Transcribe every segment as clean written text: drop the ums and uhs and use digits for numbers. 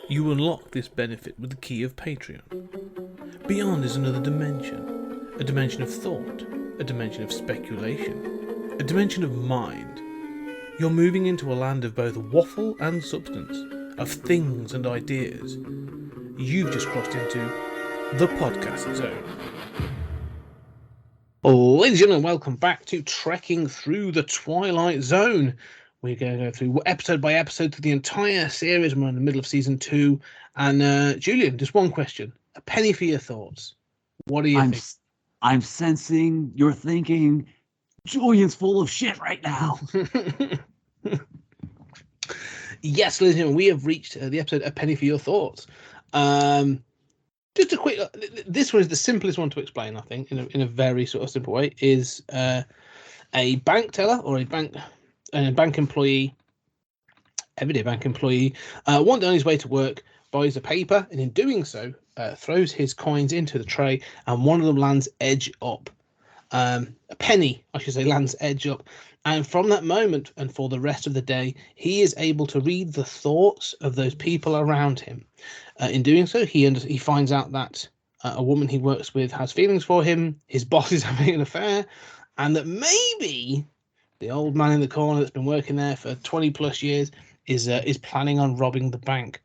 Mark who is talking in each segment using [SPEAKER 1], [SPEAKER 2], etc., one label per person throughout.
[SPEAKER 1] You unlock this benefit with the key of Patreon. Beyond is another dimension. A dimension of thought. A dimension of speculation. A dimension of mind. You're moving into a land of both waffle and substance. Of things and ideas. You've just crossed into the podcast zone. Ladies and gentlemen, welcome back to Trekking Through the Twilight Zone. We're going to go through episode by episode through the entire series. We're in the middle of season 2. And Julian, just one question. A penny for your thoughts. What do you think?
[SPEAKER 2] I'm sensing you're thinking, Julian's full of shit right now.
[SPEAKER 1] Yes, ladies and gentlemen, we have reached the episode A Penny for Your Thoughts. Just a quick, this one is the simplest one to explain, I think, in a very sort of simple way, is a bank teller or a bank employee, everyday bank employee, one day on his way to work, buys a paper, and in doing so, throws his coins into the tray, and one of them lands edge up. A penny, I should say, lands edge up. And from that moment and for the rest of the day, he is able to read the thoughts of those people around him. In doing so, he finds out that a woman he works with has feelings for him, his boss is having an affair, and that maybe the old man in the corner that's been working there for 20 plus years is planning on robbing the bank.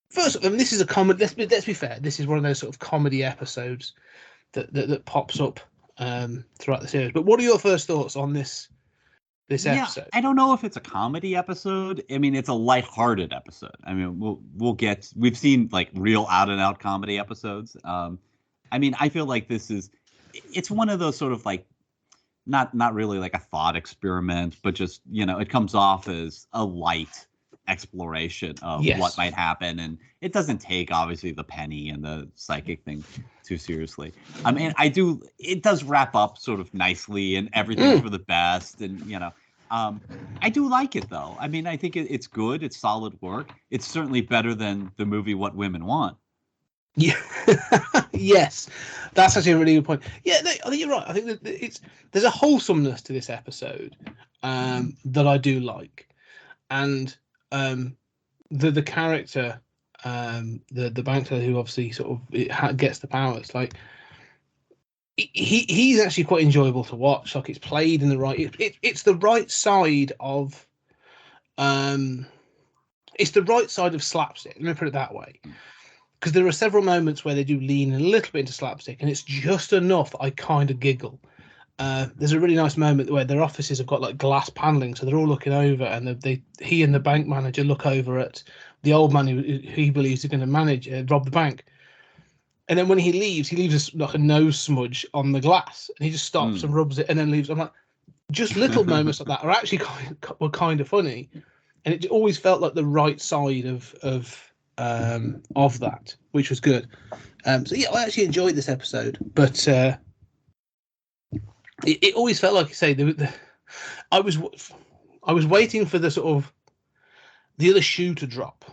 [SPEAKER 1] First, this is a comedy. Let's be fair. This is one of those sort of comedy episodes that pops up throughout the series. But what are your first thoughts on this episode?
[SPEAKER 2] I don't know if it's a comedy episode. I mean, it's a lighthearted episode. I mean, we've seen like real out and out comedy episodes. I mean, I feel like it's one of those sort of like not really like a thought experiment, but just, it comes off as a light exploration of what might happen, and it doesn't take obviously the penny and the psychic thing too seriously. I mean, it does wrap up sort of nicely and everything's for the best, and I do like it though. I mean, I think it's good, it's solid work. It's certainly better than the movie What Women Want.
[SPEAKER 1] Yeah. Yes, that's actually a really good point. Yeah, I think you're right. I think that there's a wholesomeness to this episode that I do like, and the character, the bank teller who obviously sort of gets the powers, like he's actually quite enjoyable to watch. Like it's played in the right, it's the right side of it's the right side of slapstick. Let me put it that way. Because there are several moments where they do lean a little bit into slapstick, and it's just enough that I kind of giggle. There's a really nice moment where their offices have got like glass paneling, so they're all looking over, and he and the bank manager look over at the old man who he believes is going to rob the bank. And then when he leaves like a nose smudge on the glass, and he just stops and rubs it, and then leaves. I'm like, just little moments like that are actually kind of funny, and it always felt like the right side of that, which was good. So yeah, I actually enjoyed this episode, but it always felt like, you say, I was waiting for the sort of the other shoe to drop.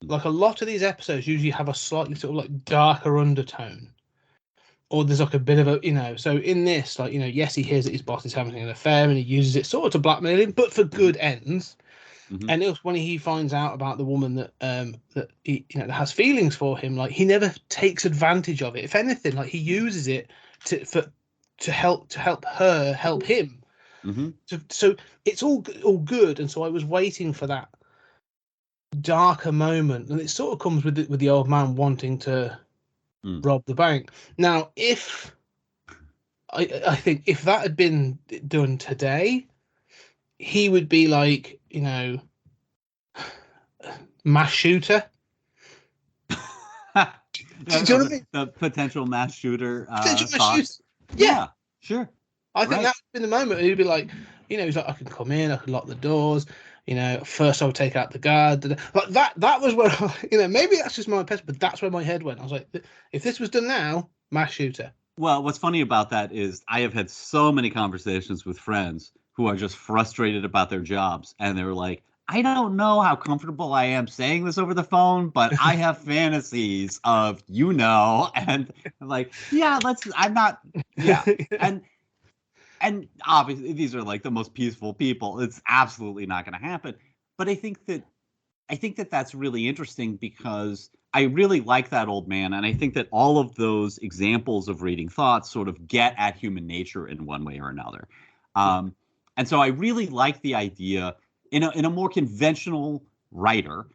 [SPEAKER 1] Like a lot of these episodes usually have a slightly sort of like darker undertone, or there's like a bit of a, so in this, like, yes, he hears that his boss is having an affair and he uses it sort of to blackmail him, but for good ends. Mm-hmm. And it was when he finds out about the woman that he, that has feelings for him, like he never takes advantage of it. If anything, like he uses it to help her help him.
[SPEAKER 2] Mm-hmm.
[SPEAKER 1] So it's all good. And so I was waiting for that darker moment, and it sort of comes with the old man wanting to rob the bank. Now, if I think if that had been done today, he would be like, mass shooter.
[SPEAKER 2] Do you know what I mean? The potential mass shooter. Yeah, sure.
[SPEAKER 1] I think that's been the moment. He'd be like, he's like, I can come in, I can lock the doors. First I would take out the guard. Like that was where, maybe that's just my pet, but that's where my head went. I was like, if this was done now, mass shooter.
[SPEAKER 2] Well, what's funny about that is I have had so many conversations with friends who are just frustrated about their jobs, and they're like, I don't know how comfortable I am saying this over the phone, but I have fantasies of, and I'm like, and obviously these are like the most peaceful people. It's absolutely not going to happen. But I think that that's really interesting because I really like that old man, and I think that all of those examples of reading thoughts sort of get at human nature in one way or another. And so I really like the idea in a more conventional writer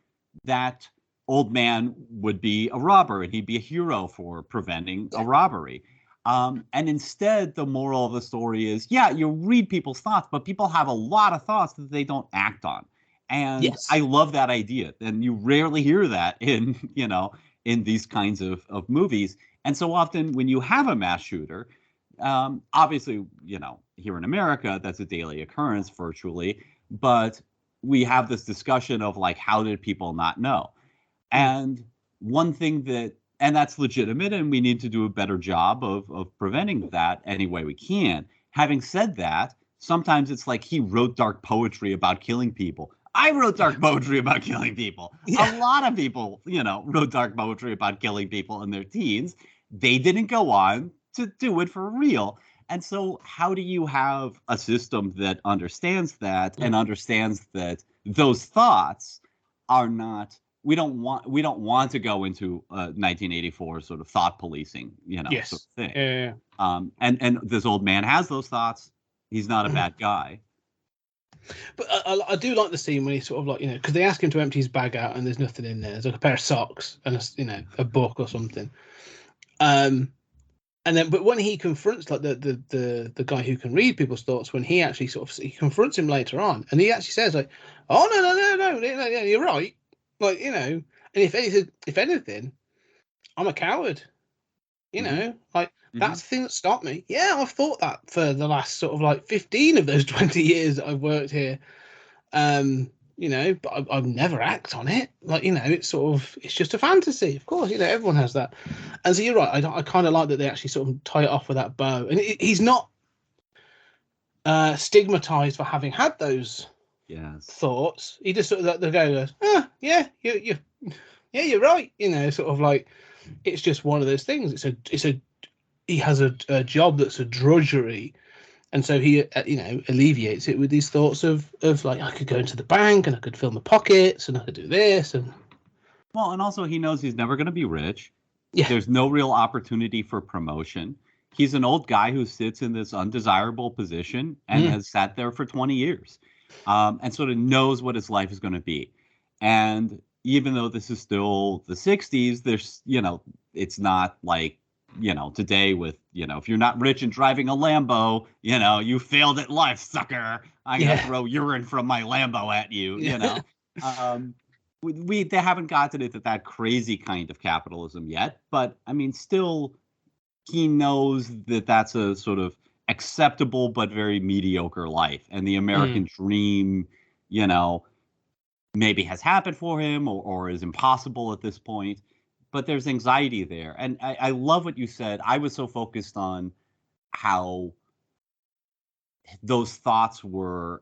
[SPEAKER 2] that old man would be a robber and he'd be a hero for preventing a robbery. And instead, the moral of the story is, yeah, you read people's thoughts, but people have a lot of thoughts that they don't act on. And
[SPEAKER 1] Yes.
[SPEAKER 2] I love that idea. And you rarely hear that in, in these kinds of movies. And so often when you have a mass shooter, obviously, here in America, that's a daily occurrence virtually. But we have this discussion of like, how did people not know? And one thing and that's legitimate, and we need to do a better job of preventing that any way we can. Having said that, sometimes it's like he wrote dark poetry about killing people. I wrote dark poetry about killing people. Yeah. A lot of people, wrote dark poetry about killing people in their teens. They didn't go on to do it for real. And so how do you have a system that understands that and understands that those thoughts are not, we don't want to go into 1984 sort of thought policing,
[SPEAKER 1] yes.
[SPEAKER 2] sort of thing.
[SPEAKER 1] Yeah.
[SPEAKER 2] And this old man has those thoughts. He's not a bad guy.
[SPEAKER 1] But I do like the scene when he sort of like, because they ask him to empty his bag out and there's nothing in there. There's like a pair of socks and a book or something. And then, but when he confronts like the guy who can read people's thoughts, when he actually he confronts him later on, and he actually says like, "Oh no, you're right." Like, and if anything, I'm a coward. Like that's the thing that stopped me. Yeah, I've thought that for the last sort of like 15 of those 20 years that I've worked here. But I've never act on it. Like, it's just a fantasy. Of course, everyone has that. And so you're right. I kind of like that they actually sort of tie it off with that bow. And he's not stigmatized for having had those thoughts. He just sort of the guy goes, yeah, you're right. Sort of like it's just one of those things. He has a job that's a drudgery. And so he, alleviates it with these thoughts of like, I could go into the bank and I could fill my pockets and I could do this. And
[SPEAKER 2] also he knows he's never going to be rich.
[SPEAKER 1] Yeah.
[SPEAKER 2] There's no real opportunity for promotion. He's an old guy who sits in this undesirable position and has sat there for 20 years and sort of knows what his life is going to be. And even though this is still the 60s, there's, it's not like, today with, if you're not rich and driving a Lambo, you failed at life, sucker. I'm going to throw urine from my Lambo at you, they haven't gotten it that crazy kind of capitalism yet. But I mean, still, he knows that that's a sort of acceptable but very mediocre life. And the American dream, maybe has happened for him or is impossible at this point. But there's anxiety there. And I love what you said. I was so focused on how those thoughts were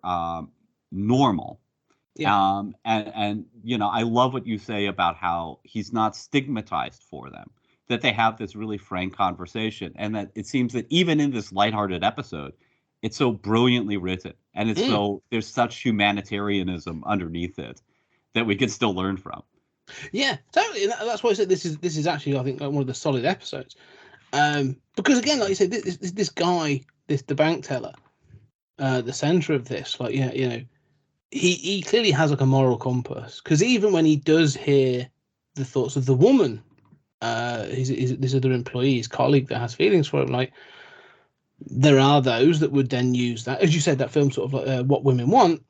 [SPEAKER 2] normal. Yeah. And I love what you say about how he's not stigmatized for them, that they have this really frank conversation. And that it seems that even in this lighthearted episode, it's so brilliantly written. And it's there's such humanitarianism underneath it that we can still learn from.
[SPEAKER 1] Yeah, totally. And that's why I said this is actually, I think, like one of the solid episodes. Because again, like you said, this guy, the bank teller, the center of this, like he clearly has like a moral compass. Because even when he does hear the thoughts of the woman, this other employee, his colleague that has feelings for him, like there are those that would then use that, as you said, that film sort of like What Women Want.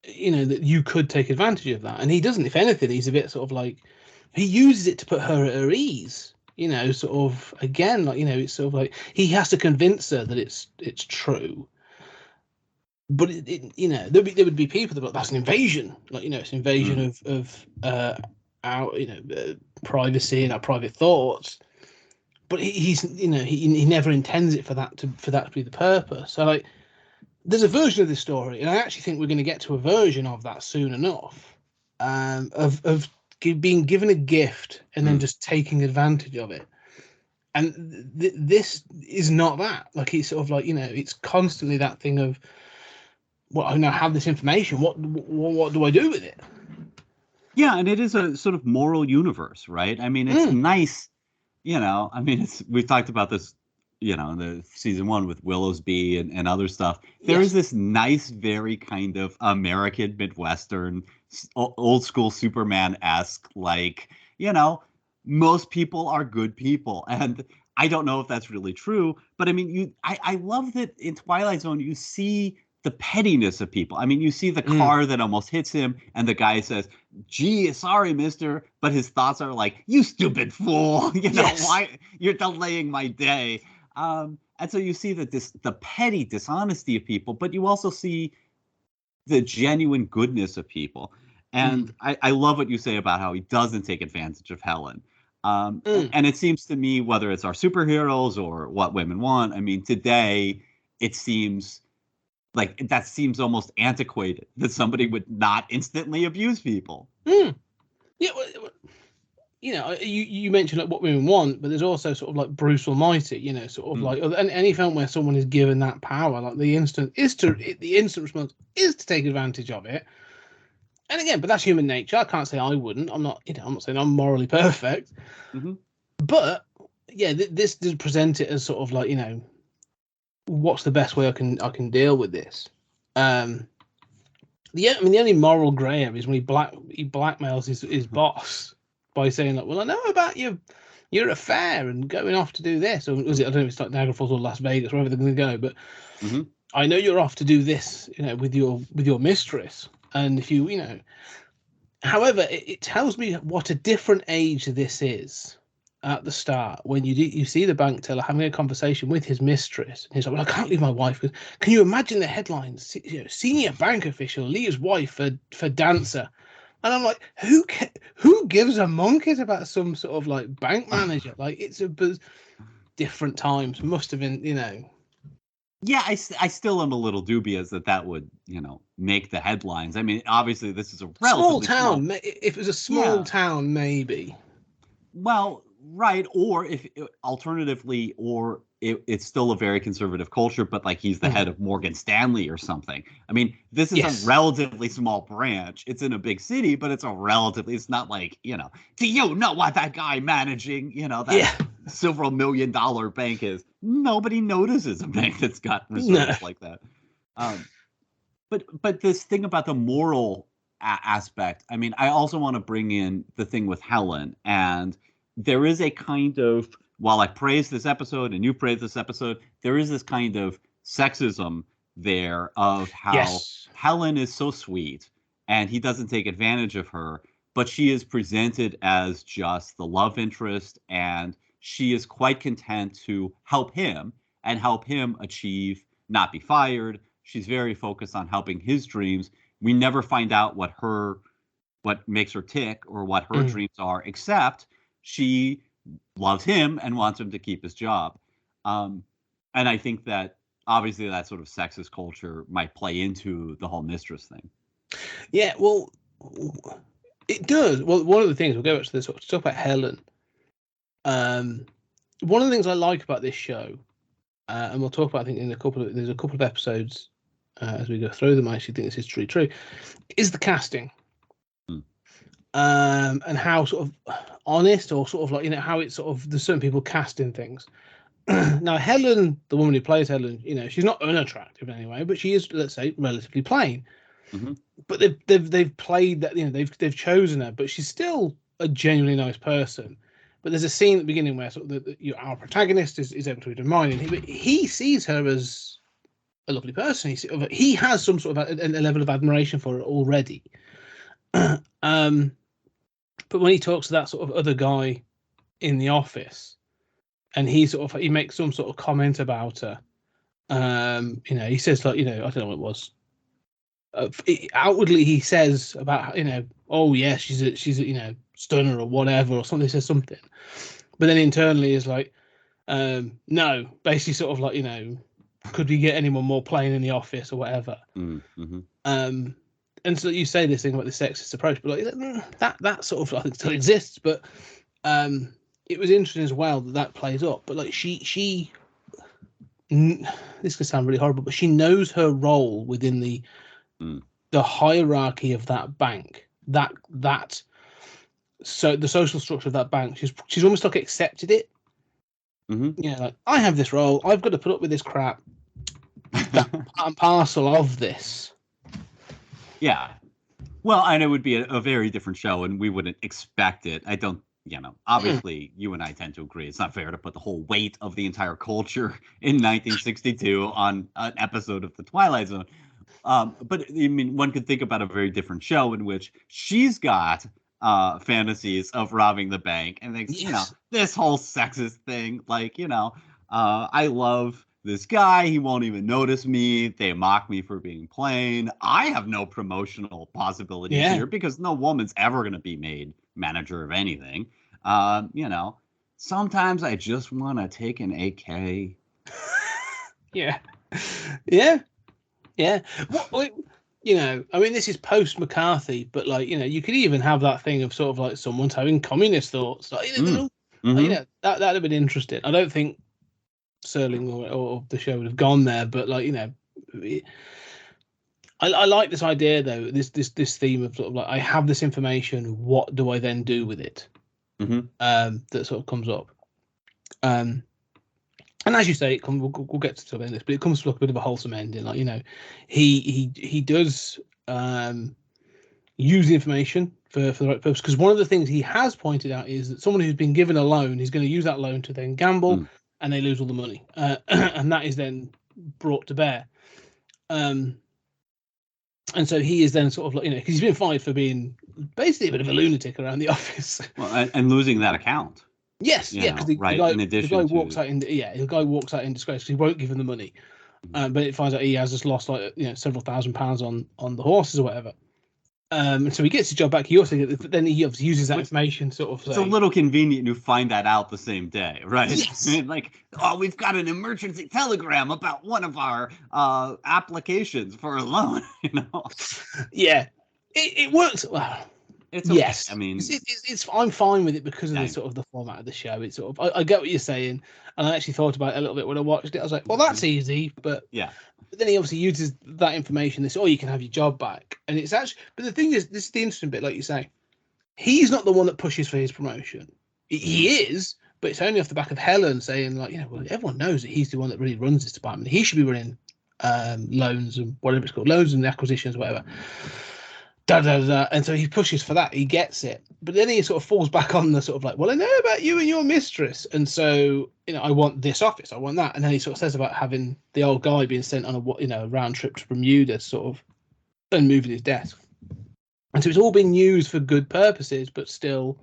[SPEAKER 1] That you could take advantage of that, and he doesn't. If anything, he's a bit sort of like he uses it to put her at her ease. Sort of again, like it's sort of like he has to convince her that it's true. But there would be people that are like, that's an invasion, like it's an invasion of our privacy and our private thoughts. But he never intends it for that to be the purpose. So like. There's a version of this story, and I actually think we're going to get to a version of that soon enough, of being given a gift and then just taking advantage of it. And this is not that. Like it's sort of like it's constantly that thing of well, I now have this information. What do I do with it?
[SPEAKER 2] Yeah, and it is a sort of moral universe, right? I mean, it's nice, I mean, we've talked about this, in the season 1 with Willowsby and other stuff. There is this nice, very kind of American Midwestern, old school Superman-esque, like, most people are good people. And I don't know if that's really true, but I mean, I love that in Twilight Zone, you see the pettiness of people. I mean, you see the car that almost hits him, and the guy says, "Gee, sorry, mister," but his thoughts are like, "You stupid fool! Why you're delaying my day?" And so you see the petty dishonesty of people, but you also see the genuine goodness of people. And I love what you say about how he doesn't take advantage of Helen. And it seems to me, whether it's our superheroes or what women want, I mean, today it seems like that seems almost antiquated, that somebody would not instantly abuse people.
[SPEAKER 1] Yeah, well, you mentioned like what women want, but there's also sort of like Bruce Almighty, sort of like any film where someone is given that power, like the instant response is to take advantage of it. And again, but that's human nature. I can't say I wouldn't. I'm not saying I'm morally perfect. But yeah, this does present it as sort of like, what's the best way I can deal with this? The only moral grey area is when he blackmails his boss by saying like, well, I know about your affair and going off to do this, or was it? I don't know if it's like Niagara Falls or Las Vegas, wherever they're going to go, but I know you're off to do this, with your mistress, and if you. However, it tells me what a different age this is at the start when you see the bank teller having a conversation with his mistress, and he's like, "Well, I can't leave my wife." Can you imagine the headlines? Senior bank official leaves wife for dancer, and I'm like, who gives a monkeys about some sort of like bank manager? Like, it's different times. Must have been,
[SPEAKER 2] Yeah, I still am a little dubious that would, make the headlines. I mean, obviously, this is a relatively
[SPEAKER 1] small town. If it was a small town, maybe.
[SPEAKER 2] Well, right. Or if alternatively, or it's still a very conservative culture, but like he's the head of Morgan Stanley or something. I mean, this is a relatively small branch. It's in a big city, but it's it's not like, do you know what that guy managing, that several $1 million bank is? Nobody notices a bank that's got reserves like that. But this thing about the moral aspect, I mean, I also want to bring in the thing with Helen. And there is a kind of, while I praise this episode and you praise this episode, there is this kind of sexism there of how Helen is so sweet and he doesn't take advantage of her, but she is presented as just the love interest, and she is quite content to help him and help him achieve, not be fired. She's very focused on helping his dreams. We never find out what makes her tick or what her dreams are, except she loves him and wants him to keep his job. And I think that obviously that sort of sexist culture might play into the whole mistress thing.
[SPEAKER 1] Yeah, well, it does. Well, one of the things, we'll go back to this, talk about Helen. One of the things I like about this show, and we'll talk about, I think, there's a couple of episodes as we go through them. I actually think this is truly true, is the casting. And how sort of honest, or sort of like, how it's sort of, there's certain people casting things. Now, Helen, the woman who plays Helen, she's not unattractive in any way, but she is, let's say, relatively plain. But they've played that, they've chosen her, but she's still a genuinely nice person. But there's a scene at the beginning where sort of our protagonist is able to read her mind, and he sees her as a lovely person. He has some sort of a level of admiration for her already. But when he talks to that sort of other guy in the office, and he makes some sort of comment about her, he says like, I don't know what it was. Outwardly, he says about, oh yeah, she's a stunner or whatever, or something. He says something, but then internally is like, no, basically sort of like, could we get anyone more plain in the office or whatever? And so you say this thing about the sexist approach, but like that sort of, I think, still exists. But it was interesting as well that plays up. But like she this could sound really horrible, but she knows her role within the hierarchy of that bank. So the social structure of that bank, she's almost like accepted it. Yeah, like, I have this role. I've got to put up with this crap. That part and parcel of this.
[SPEAKER 2] Yeah. Well, and it would be a very different show, and we wouldn't expect it. I don't, obviously, you and I tend to agree. It's not fair to put the whole weight of the entire culture in 1962 on an episode of The Twilight Zone. But, I mean, one could think about a very different show in which she's got fantasies of robbing the bank and thinks, this whole sexist thing, like, I love this guy, he won't even notice me, they mock me for being plain, I have no promotional possibilities here because no woman's ever going to be made manager of anything. Sometimes I just want to take an AK.
[SPEAKER 1] Yeah. Well, I mean, this is post McCarthy, but like, you could even have that thing of sort of like someone's having communist thoughts. Like, that'd have been interesting. I don't think Serling or the show would have gone there, but like, I like this idea though. This theme of sort of like, I have this information. What do I then do with it? That sort of comes up. And as you say, we'll get to this, but it comes to like a bit of a wholesome ending. Like, he does use the information for the right purpose. Because one of the things he has pointed out is that someone who's been given a loan is going to use that loan to then gamble, and they lose all the money, and that is then brought to bear. And so he is then sort of like, because he's been fired for being basically a bit of a lunatic around the office.
[SPEAKER 2] Well, and losing that account.
[SPEAKER 1] Yes, because the guy walks out in disgrace because he won't give him the money, but it finds out he has just lost like several £1,000s on the horses or whatever. And so he gets his job back. He also then he obviously uses that information sort of.
[SPEAKER 2] It's a little convenient to find that out the same day, right? Yes. Like, we've got an emergency telegram about one of our applications for a loan.
[SPEAKER 1] Yeah, it works well.
[SPEAKER 2] It's okay.
[SPEAKER 1] Yes,
[SPEAKER 2] I mean,
[SPEAKER 1] it's I'm fine with it because of the sort of the format of the show. It's sort of I get what you're saying, and I actually thought about it a little bit when I watched it. I was like, well, that's easy, but But then he obviously uses that information. This, you can have your job back, and it's actually. But the thing is, this is the interesting bit, like you say, he's not the one that pushes for his promotion. He is, but it's only off the back of Helen saying, like, well, everyone knows that he's the one that really runs this department. He should be running loans and whatever it's called, loans and acquisitions, whatever. And so he pushes for that. He gets it, but then he sort of falls back on the sort of like, well, I know about you and your mistress, and so I want this office, I want that, and then he sort of says about having the old guy being sent on a round trip to Bermuda, sort of, and moving his desk, and so it's all being used for good purposes, but still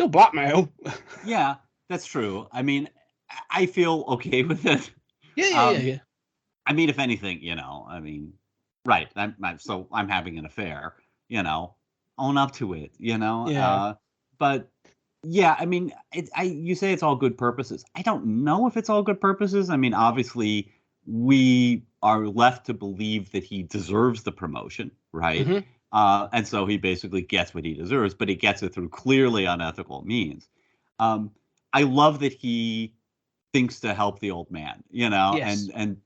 [SPEAKER 1] blackmail.
[SPEAKER 2] Yeah, that's true. I mean, I feel okay with it.
[SPEAKER 1] Yeah.
[SPEAKER 2] I mean, if anything, right. I'm having an affair. Own up to it,
[SPEAKER 1] Yeah.
[SPEAKER 2] But yeah, I mean, you say it's all good purposes. I don't know if it's all good purposes. I mean, obviously, we are left to believe that he deserves the promotion, right? And so he basically gets what he deserves, but he gets it through clearly unethical means. I love that he thinks to help the old man,
[SPEAKER 1] Yes.
[SPEAKER 2] and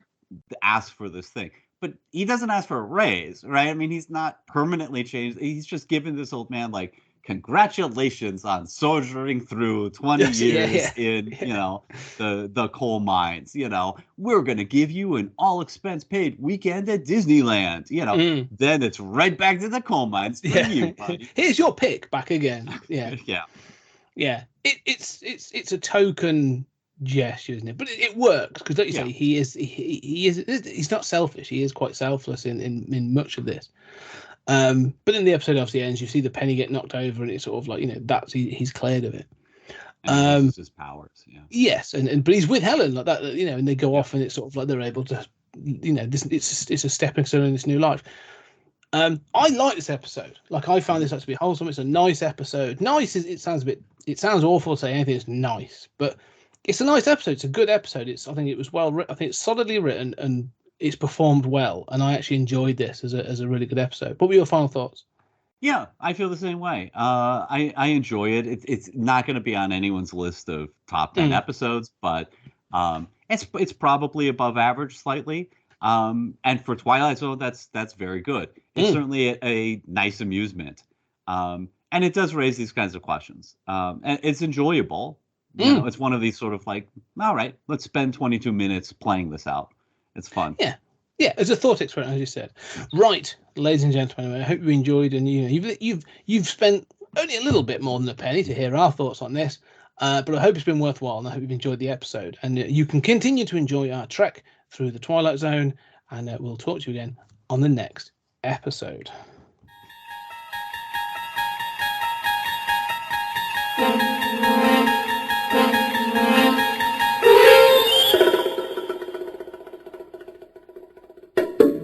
[SPEAKER 2] ask for this thing. But he doesn't ask for a raise, right? I mean, he's not permanently changed. He's just given this old man, like, congratulations on soldiering through 20 years in, the coal mines. We're going to give you an all-expense paid weekend at Disneyland. Then it's right back to the coal mines for you, buddy.
[SPEAKER 1] Here's your pick back again. Yeah. Yeah. It's a token gesture, isn't it? But it works because, like you say, he's not selfish. He is quite selfless in much of this. But then the episode obviously ends. You see the penny get knocked over, and it's sort of like that's he's cleared of it.
[SPEAKER 2] And he uses his powers. Yeah.
[SPEAKER 1] Yes, but he's with Helen like that. And they go off, and it's sort of like they're able to, this it's a stepping stone in this new life. I like this episode. Like, I found this to be wholesome. It's a nice episode. Nice is it sounds awful to say anything is nice, but it's a nice episode. It's a good episode. I think it was well written. I think it's solidly written and it's performed well. And I actually enjoyed this as a really good episode. What were your final thoughts?
[SPEAKER 2] Yeah, I feel the same way. I enjoy it. It's not going to be on anyone's list of top 10 episodes, but It's probably above average slightly. And for Twilight Zone, that's very good. It's certainly a nice amusement. And it does raise these kinds of questions. And it's enjoyable. You know, it's one of these sort of like, all right, let's spend 22 minutes playing this out. It's fun.
[SPEAKER 1] Yeah. Yeah, it's a thought experiment, as you said. Right, ladies and gentlemen, I hope you enjoyed, and you've spent only a little bit more than a penny to hear our thoughts on this, but I hope it's been worthwhile, and I hope you've enjoyed the episode. And you can continue to enjoy our trek through the Twilight Zone, and we'll talk to you again on the next episode.